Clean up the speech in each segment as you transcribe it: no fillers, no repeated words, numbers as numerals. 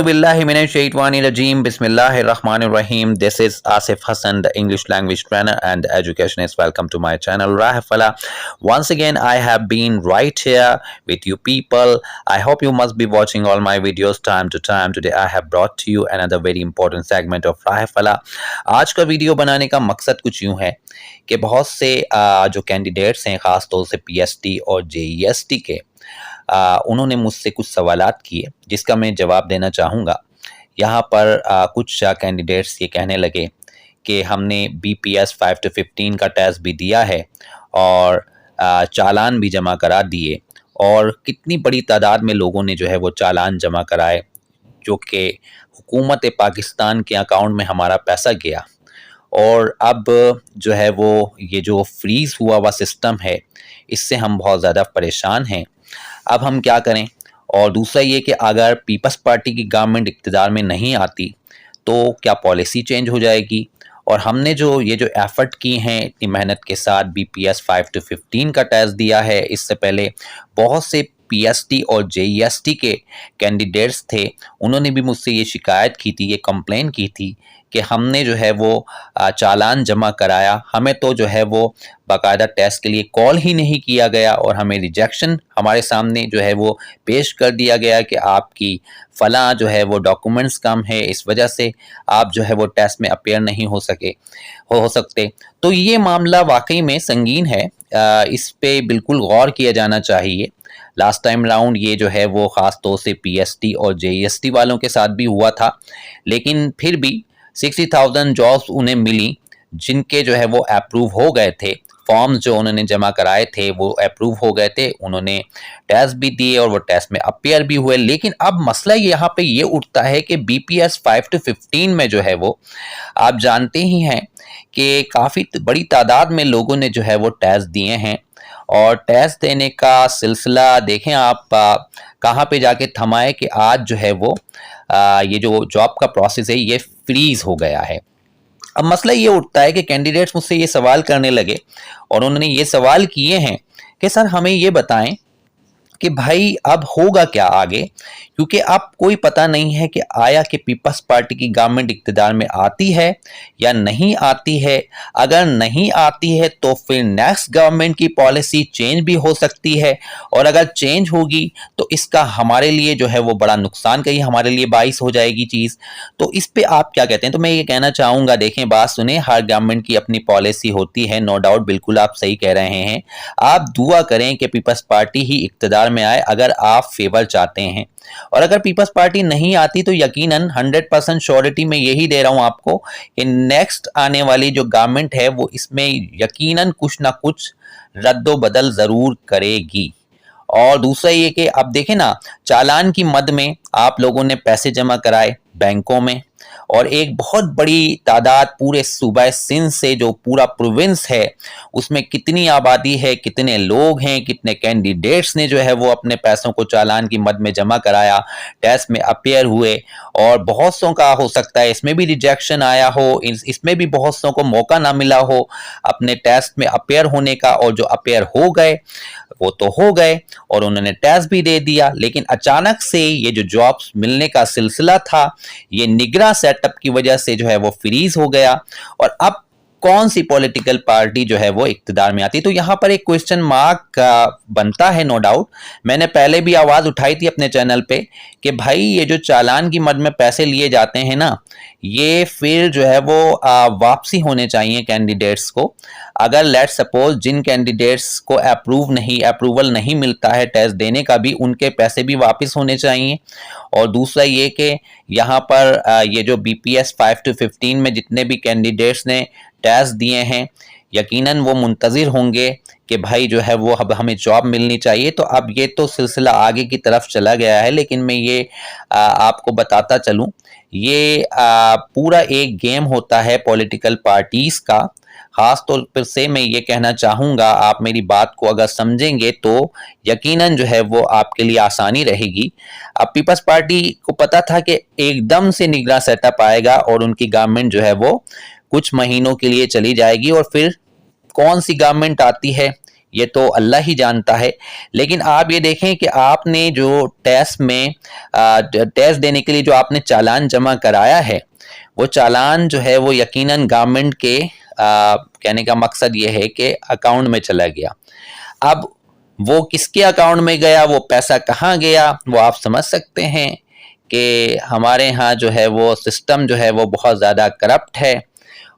A'udhu billahi minash shaitani rajim. Bismillahir Rahmanir Rahim. This is Asif Hassan, the English language trainer and educationist. Welcome to my channel, Rahafala. Once again, I have been right here with you people. I hope you must be watching all my videos time to time. Today, I have brought to you another very important segment of Rahafala. आज का video बनाने का मकसद कुछ यूँ है कि बहुत से जो कैंडिडेट्स हैं, ख़ास तौर से PST और JEST के, उन्होंने मुझसे कुछ सवालात किए जिसका मैं जवाब देना चाहूँगा। यहाँ पर कुछ कैंडिडेट्स ये कहने लगे कि हमने BPS 5 to 15 का टेस्ट भी दिया है और चालान भी जमा करा दिए, और कितनी बड़ी तादाद में लोगों ने जो है वो चालान जमा कराए, जो कि हुकूमत पाकिस्तान के अकाउंट में हमारा पैसा गया। और अब जो है वो ये जो फ्रीज़ हुआ हुआ सिस्टम है, इससे हम बहुत ज़्यादा परेशान हैं। अब हम क्या करें? और दूसरा ये कि अगर पीपल्स पार्टी की गवर्नमेंट इक़्तिदार में नहीं आती तो क्या पॉलिसी चेंज हो जाएगी? और हमने जो एफ़र्ट की हैं इतनी मेहनत के साथ, BPS 5 to 15 का टेस्ट दिया है। इससे पहले बहुत से PST और JEST के कैंडिडेट्स थे, उन्होंने भी मुझसे ये शिकायत की थी, ये कंप्लेन की थी कि हमने जो है वो चालान जमा कराया, हमें तो जो है वो बाकायदा टेस्ट के लिए कॉल ही नहीं किया गया और हमें रिजेक्शन हमारे सामने जो है वो पेश कर दिया गया कि आपकी फ़लाँ जो है वो डॉक्यूमेंट्स कम है, इस वजह से आप जो है वो टेस्ट में अपीयर नहीं हो सकते। तो ये मामला वाकई में संगीन है, इस पे बिल्कुल गौर किया जाना चाहिए। लास्ट टाइम राउंड ये जो है वो ख़ास तौर से PST और JEST वालों के साथ भी हुआ था, लेकिन फिर भी 60,000 जॉब्स उन्हें मिली जिनके जो है वो अप्रूव हो गए थे। फॉर्म्स जो उन्होंने जमा कराए थे वो अप्रूव हो गए थे, उन्होंने टेस्ट भी दिए और वो टेस्ट में अपीयर भी हुए। लेकिन अब मसला यहाँ पे ये उठता है कि BPS 5 to 15 में जो है वो आप जानते ही हैं कि काफ़ी बड़ी तादाद में लोगों ने जो है वो टेस्ट दिए हैं, और टेस्ट देने का सिलसिला देखें आप कहाँ पे जाके थमा है कि आज जो है वो ये जो जॉब का प्रोसेस है ये फ्रीज़ हो गया है। अब मसला ये उठता है कि कैंडिडेट्स मुझसे ये सवाल करने लगे और उन्होंने ये सवाल किए हैं कि सर हमें ये बताएं कि भाई अब होगा क्या आगे, क्योंकि अब कोई पता नहीं है कि आया कि पीपल्स पार्टी की गवर्नमेंट इक़्तिदार में आती है या नहीं आती है। अगर नहीं आती है तो फिर नेक्स्ट गवर्नमेंट की पॉलिसी चेंज भी हो सकती है, और अगर चेंज होगी तो इसका हमारे लिए जो है वो बड़ा नुकसान का ही हमारे लिए बाइस हो जाएगी चीज़। तो इस पे आप क्या कहते हैं? तो मैं ये कहना चाहूँगा, देखें बात सुने, हर गवर्नमेंट की अपनी पॉलिसी होती है, नो डाउट, बिल्कुल आप सही कह रहे हैं। आप दुआ करें कि पीपल्स पार्टी ही इक़्तिदार में आए अगर आप फेवर चाहते हैं, और अगर पीपल्स पार्टी नहीं आती तो यकीनन 100% श्योरिटी में यही दे रहा हूं आपको कि नेक्स्ट आने वाली जो गवर्नमेंट है वो इसमें यकीनन कुछ ना कुछ रद्दो बदल जरूर करेगी। और दूसरा ये कि अब देखें ना, चालान की मद में आप लोगों ने पैसे जमा कराए बैंकों में, और एक बहुत बड़ी तादाद पूरे सूबा सिंध से, जो पूरा प्रोविंस है, उसमें कितनी आबादी है, कितने लोग हैं, कितने कैंडिडेट्स ने जो है वो अपने पैसों को चालान की मद में जमा कराया, टेस्ट में अपीयर हुए, और बहुत सौ का हो सकता है इसमें भी रिजेक्शन आया हो, इसमें भी बहुत सौ को मौका ना मिला हो अपने टेस्ट में अपीयर होने का, और जो अपीयर हो गए वो तो हो गए और उन्होंने टेस्ट भी दे दिया। लेकिन अचानक से ये जो जॉब्स मिलने का सिलसिला था ये निगरां सेटअप की वजह से जो है वो फ्रीज हो गया, और अब कौन सी पॉलिटिकल पार्टी जो है वो इक़्तिदार में आती? तो यहाँ पर एक क्वेश्चन मार्क बनता है, नो डाउट। मैंने पहले भी आवाज़ उठाई थी अपने चैनल पे कि भाई ये जो चालान की मद में पैसे लिए जाते हैं ना, ये फिर जो है वो वापसी होने चाहिए कैंडिडेट्स को। अगर लेट सपोज जिन कैंडिडेट्स को अप्रूवल नहीं मिलता है टेस्ट देने का भी, उनके पैसे भी वापस होने चाहिए। और दूसरा ये कि यहाँ पर ये जो BPS 5 to 15 में जितने भी कैंडिडेट्स ने टेस्ट दिए हैं, यकीनन वो मुंतज़िर होंगे कि भाई जो है वो अब हमें जॉब मिलनी चाहिए। तो अब ये तो सिलसिला आगे की तरफ चला गया है, लेकिन मैं ये आपको बताता चलूँ, ये पूरा एक गेम होता है पॉलिटिकल पार्टीज़ का। ख़ास तौर पर से मैं ये कहना चाहूँगा, आप मेरी बात को अगर समझेंगे तो यकीनन जो है वो आपके लिए आसानी रहेगी। अब पीपल्स पार्टी को पता था कि एकदम से निगरां सेटअप आएगा और उनकी गवर्नमेंट जो है वो कुछ महीनों के लिए चली जाएगी, और फिर कौन सी गवर्नमेंट आती है یہ تو اللہ ہی جانتا ہے. لیکن آپ یہ دیکھیں کہ آپ نے جو ٹیسٹ دینے کے لیے جو آپ نے چالان جمع کرایا ہے، وہ چالان جو ہے وہ یقیناً گورنمنٹ کے کہنے کا مقصد یہ ہے کہ اکاؤنٹ میں چلا گیا. اب وہ کس کے اکاؤنٹ میں گیا، وہ پیسہ کہاں گیا، وہ آپ سمجھ سکتے ہیں کہ ہمارے ہاں جو ہے وہ سسٹم جو ہے وہ بہت زیادہ کرپٹ ہے،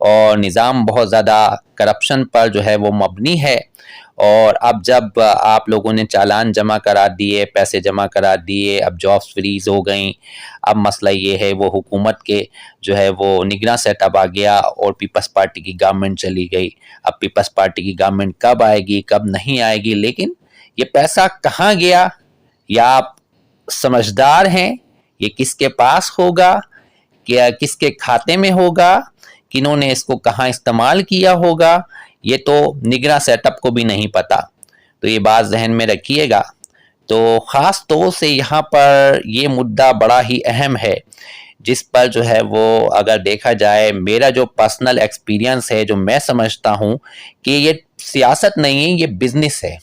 اور نظام بہت زیادہ کرپشن پر جو ہے وہ مبنی ہے. اور اب جب آپ لوگوں نے چالان جمع کرا دیے، پیسے جمع کرا دیے، اب جابس فریز ہو گئیں. اب مسئلہ یہ ہے وہ حکومت کے جو ہے وہ نگراں سیٹ اپ آ گیا اور پیپلز پارٹی کی گورنمنٹ چلی گئی. اب پیپلز پارٹی کی گورنمنٹ کب آئے گی، کب نہیں آئے گی، لیکن یہ پیسہ کہاں گیا، یا آپ سمجھدار ہیں یہ کس کے پاس ہوگا، کیا کس کے کھاتے میں ہوگا، کنہوں نے اس کو کہاں استعمال کیا ہوگا، یہ تو نگراں سیٹ اپ کو بھی نہیں پتا. تو یہ بات ذہن میں رکھیے گا. تو خاص طور سے یہاں پر یہ مدعا بڑا ہی اہم ہے، جس پر جو ہے وہ اگر دیکھا جائے، میرا جو پرسنل ایکسپیرینس ہے، جو میں سمجھتا ہوں کہ یہ سیاست نہیں ہے، یہ بزنس ہے.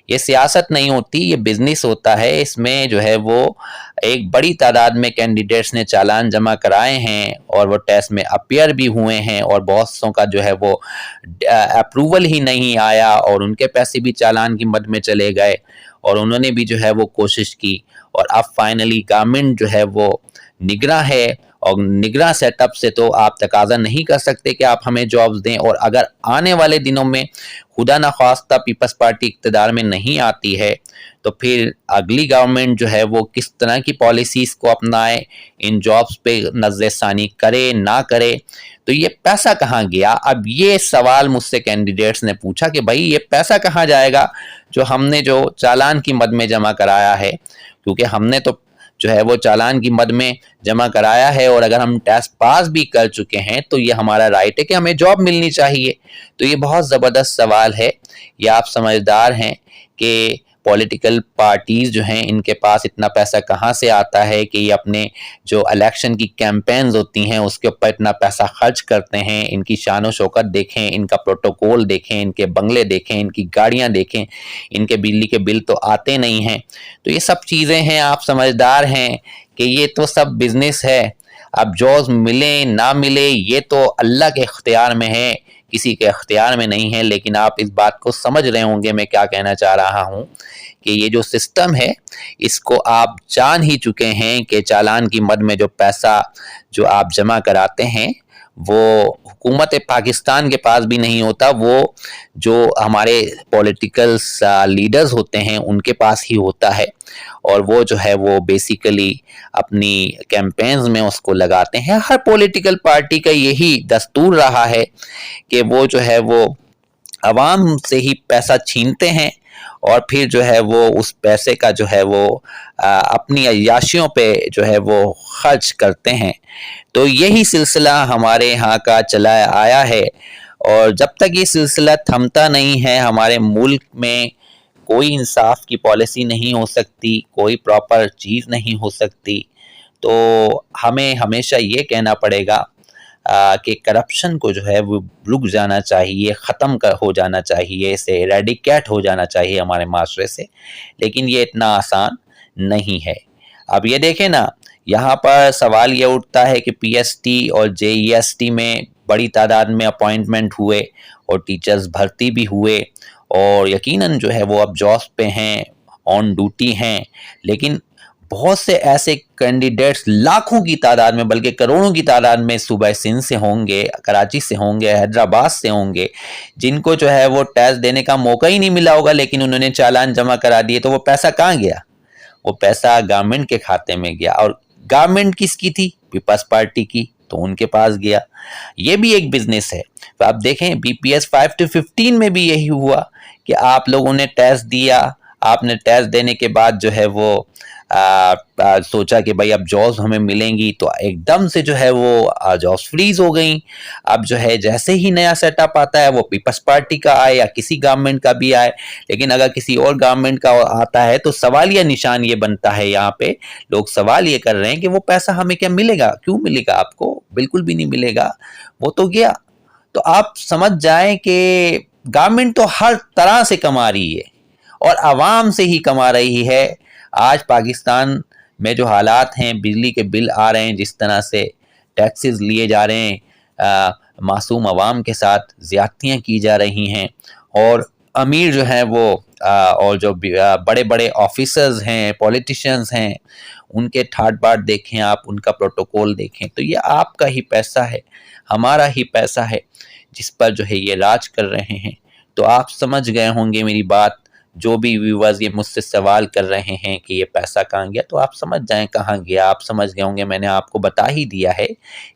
یہ سیاست نہیں ہوتی، یہ بزنس ہوتا ہے. اس میں جو ہے وہ ایک بڑی تعداد میں کینڈیڈیٹس نے چالان جمع کرائے ہیں، اور وہ ٹیسٹ میں اپیئر بھی ہوئے ہیں، اور بہت سوں کا جو ہے وہ اپروول ہی نہیں آیا، اور ان کے پیسے بھی چالان کی مد میں چلے گئے، اور انہوں نے بھی جو ہے وہ کوشش کی. اور اب فائنلی گورنمنٹ جو ہے وہ نگراں ہے، اور نگراں سیٹ اپ سے تو آپ تقاضا نہیں کر سکتے کہ آپ ہمیں جابز دیں. اور اگر آنے والے دنوں میں خدا نخواستہ پیپلز پارٹی اقتدار میں نہیں آتی ہے، تو پھر اگلی گورنمنٹ جو ہے وہ کس طرح کی پالیسیز کو اپنائے، ان جابز پہ نظر ثانی کرے نہ کرے. تو یہ پیسہ کہاں گیا؟ اب یہ سوال مجھ سے کینڈیڈیٹس نے پوچھا کہ بھائی یہ پیسہ کہاں جائے گا جو ہم نے جو چالان کی مد میں جمع کرایا ہے، کیونکہ ہم نے تو جو ہے وہ چالان کی مد میں جمع کرایا ہے، اور اگر ہم ٹیسٹ پاس بھی کر چکے ہیں تو یہ ہمارا رائٹ ہے کہ ہمیں جاب ملنی چاہیے. تو یہ بہت زبردست سوال ہے. یہ آپ سمجھدار ہیں کہ پولیٹیکل پارٹیز جو ہیں ان کے پاس اتنا پیسہ کہاں سے آتا ہے کہ یہ اپنے جو الیکشن کی کیمپینز ہوتی ہیں اس کے اوپر اتنا پیسہ خرچ کرتے ہیں. ان کی شان و شوکت دیکھیں، ان کا پروٹوکول دیکھیں، ان کے بنگلے دیکھیں، ان کی گاڑیاں دیکھیں، ان کے بجلی کے بل تو آتے نہیں ہیں. تو یہ سب چیزیں ہیں، آپ سمجھدار ہیں کہ یہ تو سب بزنس ہے. اب جوز ملے نہ ملے یہ تو اللہ کے اختیار میں ہے، کسی کے اختیار میں نہیں ہے. لیکن آپ اس بات کو سمجھ رہے ہوں گے میں کیا کہنا چاہ رہا ہوں، کہ یہ جو سسٹم ہے اس کو آپ جان ہی چکے ہیں کہ چالان کی مد میں جو پیسہ جو آپ جمع کراتے ہیں وہ حکومت پاکستان کے پاس بھی نہیں ہوتا، وہ جو ہمارے پولیٹیکل لیڈرز ہوتے ہیں ان کے پاس ہی ہوتا ہے. اور وہ جو ہے وہ بیسیکلی اپنی کیمپینز میں اس کو لگاتے ہیں. ہر پولیٹیکل پارٹی کا یہی دستور رہا ہے کہ وہ جو ہے وہ عوام سے ہی پیسہ چھینتے ہیں، اور پھر جو ہے وہ اس پیسے کا جو ہے وہ اپنی عیاشیوں پہ جو ہے وہ خرچ کرتے ہیں. تو یہی سلسلہ ہمارے ہاں کا چلا آیا ہے، اور جب تک یہ سلسلہ تھمتا نہیں ہے ہمارے ملک میں کوئی انصاف کی پالیسی نہیں ہو سکتی، کوئی پراپر چیز نہیں ہو سکتی. تو ہمیں ہمیشہ یہ کہنا پڑے گا کہ کرپشن کو جو ہے وہ رک جانا چاہیے، ختم ہو جانا چاہیے، اسے ایریڈیکیٹ ہو جانا چاہیے ہمارے معاشرے سے. لیکن یہ اتنا آسان نہیں ہے. اب یہ دیکھیں نا، یہاں پر سوال یہ اٹھتا ہے کہ پی ایس ٹی اور جے ای ایس ٹی میں بڑی تعداد میں اپوائنٹمنٹ ہوئے، اور ٹیچرز بھرتی بھی ہوئے، اور یقیناً جو ہے وہ اب جابس پہ ہیں، آن ڈیوٹی ہیں. لیکن بہت سے ایسے کینڈیڈیٹس لاکھوں کی تعداد میں بلکہ کروڑوں کی تعداد میں صوبہ سندھ سے ہوں گے، کراچی سے ہوں گے، حیدرآباد سے ہوں گے، جن کو جو ہے وہ ٹیسٹ دینے کا موقع ہی نہیں ملا ہوگا، لیکن انہوں نے چالان جمع کرا دیے. تو وہ پیسہ کہاں گیا؟ وہ پیسہ گورنمنٹ کے کھاتے میں گیا. اور گورنمنٹ کس کی تھی؟ پیپلز پارٹی کی، تو ان کے پاس گیا. یہ بھی ایک بزنس ہے. تو آپ دیکھیں بی پی ایس 5 to 15 میں بھی یہی ہوا کہ آپ لوگوں نے ٹیسٹ دیا، آپ نے ٹیسٹ دینے کے بعد جو ہے وہ سوچا کہ بھائی اب جابس ہمیں ملیں گی، تو ایک دم سے جو ہے وہ جابس فریز ہو گئیں. اب جو ہے جیسے ہی نیا سیٹ اپ آتا ہے، وہ پیپلز پارٹی کا آئے یا کسی گورنمنٹ کا بھی آئے، لیکن اگر کسی اور گورنمنٹ کا آتا ہے تو سوالیہ نشان یہ بنتا ہے. یہاں پہ لوگ سوال یہ کر رہے ہیں کہ وہ پیسہ ہمیں کیا ملے گا؟ کیوں ملے گا؟ آپ کو بالکل بھی نہیں ملے گا، وہ تو گیا. تو آپ سمجھ جائیں کہ गवर्नमेंट तो हर तरह से कमा रही है और आवाम से ही कमा रही है। आज पाकिस्तान में जो हालात हैं, बिजली के बिल आ रहे हैं, जिस तरह से टैक्सेस लिए जा रहे हैं, मासूम आवाम के साथ ज़्यादतियाँ की जा रही हैं, और अमीर जो हैं वो और जो बड़े बड़े ऑफिसर्स हैं, पॉलिटिशियंस हैं, उनके ठाट बाट देखें आप, उनका प्रोटोकॉल देखें, तो ये आपका ही पैसा है, हमारा ही पैसा है, जिस पर जो है ये राज कर रहे हैं। तो आप समझ गए होंगे मेरी बात। जो भी व्यूवर्स ये मुझसे सवाल कर रहे हैं कि ये पैसा कहाँ गया, तो आप समझ जाएं कहाँ गया। आप समझ गए होंगे, मैंने आपको बता ही दिया है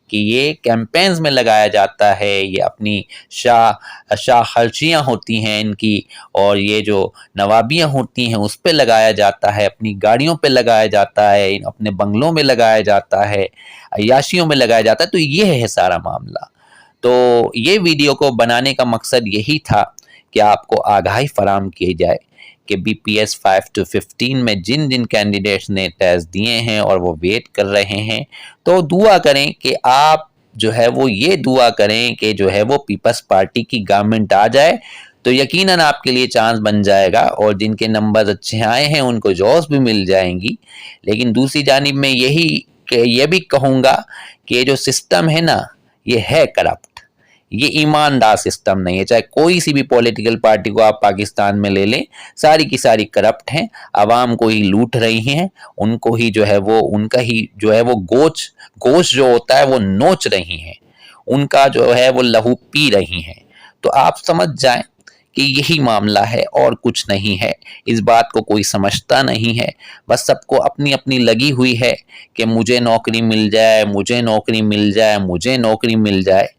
कि ये कैंपेन्स में लगाया जाता है, ये अपनी शाह खर्चियाँ होती हैं इनकी, और ये जो नवाबियाँ होती हैं उस पर लगाया जाता है, अपनी गाड़ियों पे लगाया जाता है, अपने बंगलों में लगाया जाता है, अय्याशियों में लगाया जाता है। तो ये है सारा मामला। तो ये वीडियो को बनाने का मकसद यही था कि आपको आगाही फराहम की जाए कि BPS 5 to 15 में जिन जिन कैंडिडेट्स ने टेस्ट दिए हैं और वो वेट कर रहे हैं, तो दुआ करें कि आप जो है वो ये दुआ करें कि जो है वो पीपल्स पार्टी की गवर्नमेंट आ जाए, तो यकीनन आपके लिए चांस बन जाएगा, और जिनके नंबर अच्छे आए हैं उनको जॉब्स भी मिल जाएंगी। लेकिन दूसरी जानिब में ये भी कहूँगा कि ये जो सिस्टम है ना, ये है करप्ट, ये ईमानदार सिस्टम नहीं है। चाहे कोई सी भी पॉलिटिकल पार्टी को आप पाकिस्तान में ले लें, सारी की सारी करप्ट हैं, आवाम को ही लूट रही हैं, उनको ही जो है वो, उनका ही जो है वो गोश्त जो होता है वो नोच रही हैं, उनका जो है वो लहू पी रही हैं। तो आप समझ जाएं कि यही मामला है और कुछ नहीं है। इस बात को कोई समझता नहीं है, बस सबको अपनी अपनी लगी हुई है कि मुझे नौकरी मिल जाए, मुझे नौकरी मिल जाए, मुझे नौकरी मिल जाए।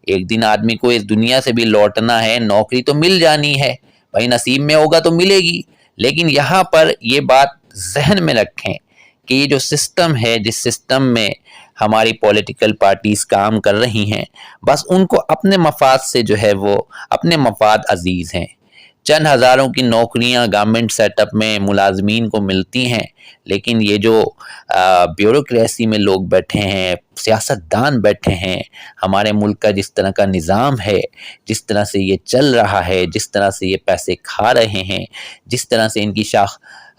एक दिन आदमी को इस दुनिया से भी लौटना है, नौकरी तो मिल जानी है भाई, नसीब में होगा तो मिलेगी। लेकिन यहाँ पर ये बात जहन में रखें कि ये जो सिस्टम है, जिस सिस्टम में हमारी पॉलिटिकल पार्टीज काम कर रही हैं, बस उनको अपने मफाद से जो है वो, अपने मफाद अजीज हैं। चंद हज़ारों की नौकरियां गवर्नमेंट सेटअप में मुलाजमीन को मिलती हैं, लेकिन ये जो ब्यूरोक्रेसी में लोग बैठे हैं, सियासतदान बैठे हैं, हमारे मुल्क का जिस तरह का निज़ाम है, जिस तरह से ये चल रहा है, जिस तरह से ये पैसे खा रहे हैं, जिस तरह से इनकी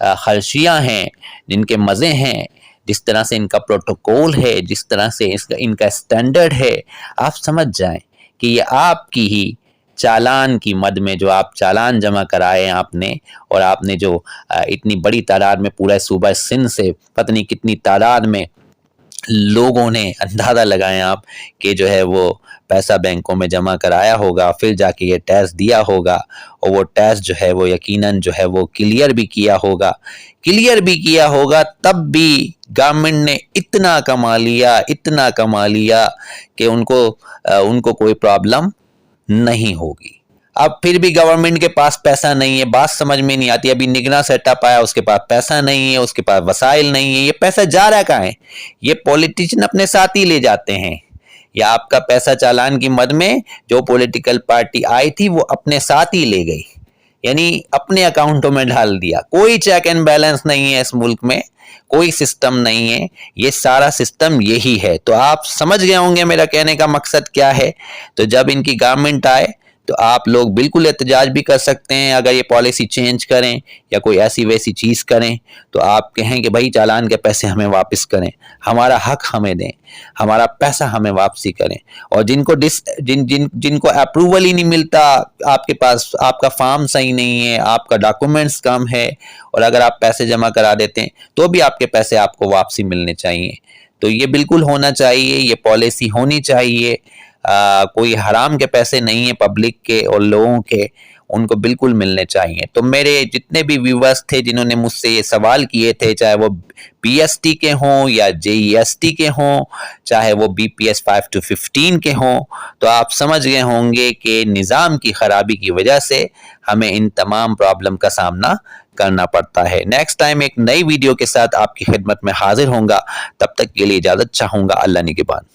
खर्चियाँ हैं, जिनके मज़े हैं, जिस तरह से इनका प्रोटोकॉल है, जिस तरह से इनका स्टैंडर्ड है, आप समझ जाएं कि ये आपकी ही चालान की मद में, जो आप चालान जमा कराए हैं आपने, और आपने जो इतनी बड़ी तादाद में पूरा सूबा सिंध से पता नहीं कितनी तादाद में लोगों ने अंदाज़ा लगाए आप कि जो है वो पैसा बैंकों में जमा कराया होगा, फिर जाके ये टैक्स दिया होगा, और वो टैक्स जो है वो यकीनन जो है वो क्लियर भी किया होगा, तब भी गवर्नमेंट ने इतना कमा लिया कि उनको कोई प्रॉब्लम नहीं होगी। अब फिर भी गवर्नमेंट के पास पैसा नहीं है, बात समझ में नहीं आती। अभी निगरान सेटअप आया, उसके पास पैसा नहीं है, उसके पास वसाइल नहीं है, ये पैसा जा रहा कहाँ है? ये पॉलिटिशियन अपने साथ ही ले जाते हैं, या आपका पैसा चालान की मद में जो पॉलिटिकल पार्टी आई थी वो अपने साथ ही ले गई, यानी अपने अकाउंटों में डाल दिया। कोई चेक एंड बैलेंस नहीं है इस मुल्क में, कोई सिस्टम नहीं है, ये सारा सिस्टम यही है। तो आप समझ गए होंगे मेरा कहने का मकसद क्या है। तो जब इनकी गवर्नमेंट आए तो आप लोग बिल्कुल एहतजाज भी कर सकते हैं, अगर ये पॉलिसी चेंज करें या कोई ऐसी वैसी चीज़ करें, तो आप कहें कि भाई चालान के पैसे हमें वापस करें, हमारा हक हमें दें, हमारा पैसा हमें वापसी करें। और जिनको अप्रूवल ही नहीं मिलता, आपके पास आपका फॉर्म सही नहीं है, आपका डॉक्यूमेंट्स कम है, और अगर आप पैसे जमा करा देते हैं तो भी आपके पैसे आपको वापसी मिलने चाहिए। तो ये बिल्कुल होना चाहिए, ये पॉलिसी होनी चाहिए। कोई हराम के पैसे नहीं है पब्लिक के और लोगों के, उनको बिल्कुल मिलने चाहिए। तो मेरे जितने भी व्यूवर्स थे जिन्होंने मुझसे ये सवाल किए थे, चाहे वो PST के हों या JEST के हों, चाहे वो BPS 5 to 15 के हों, तो आप समझ गए होंगे कि निज़ाम की ख़राबी की वजह से हमें इन तमाम प्रॉब्लम का सामना करना पड़ता है। नेक्स्ट टाइम एक नई वीडियो के साथ आपकी खिदमत में हाजिर होऊंगा, तब तक के लिए इजाज़त चाहूँगा। अल्लाह निगहबान।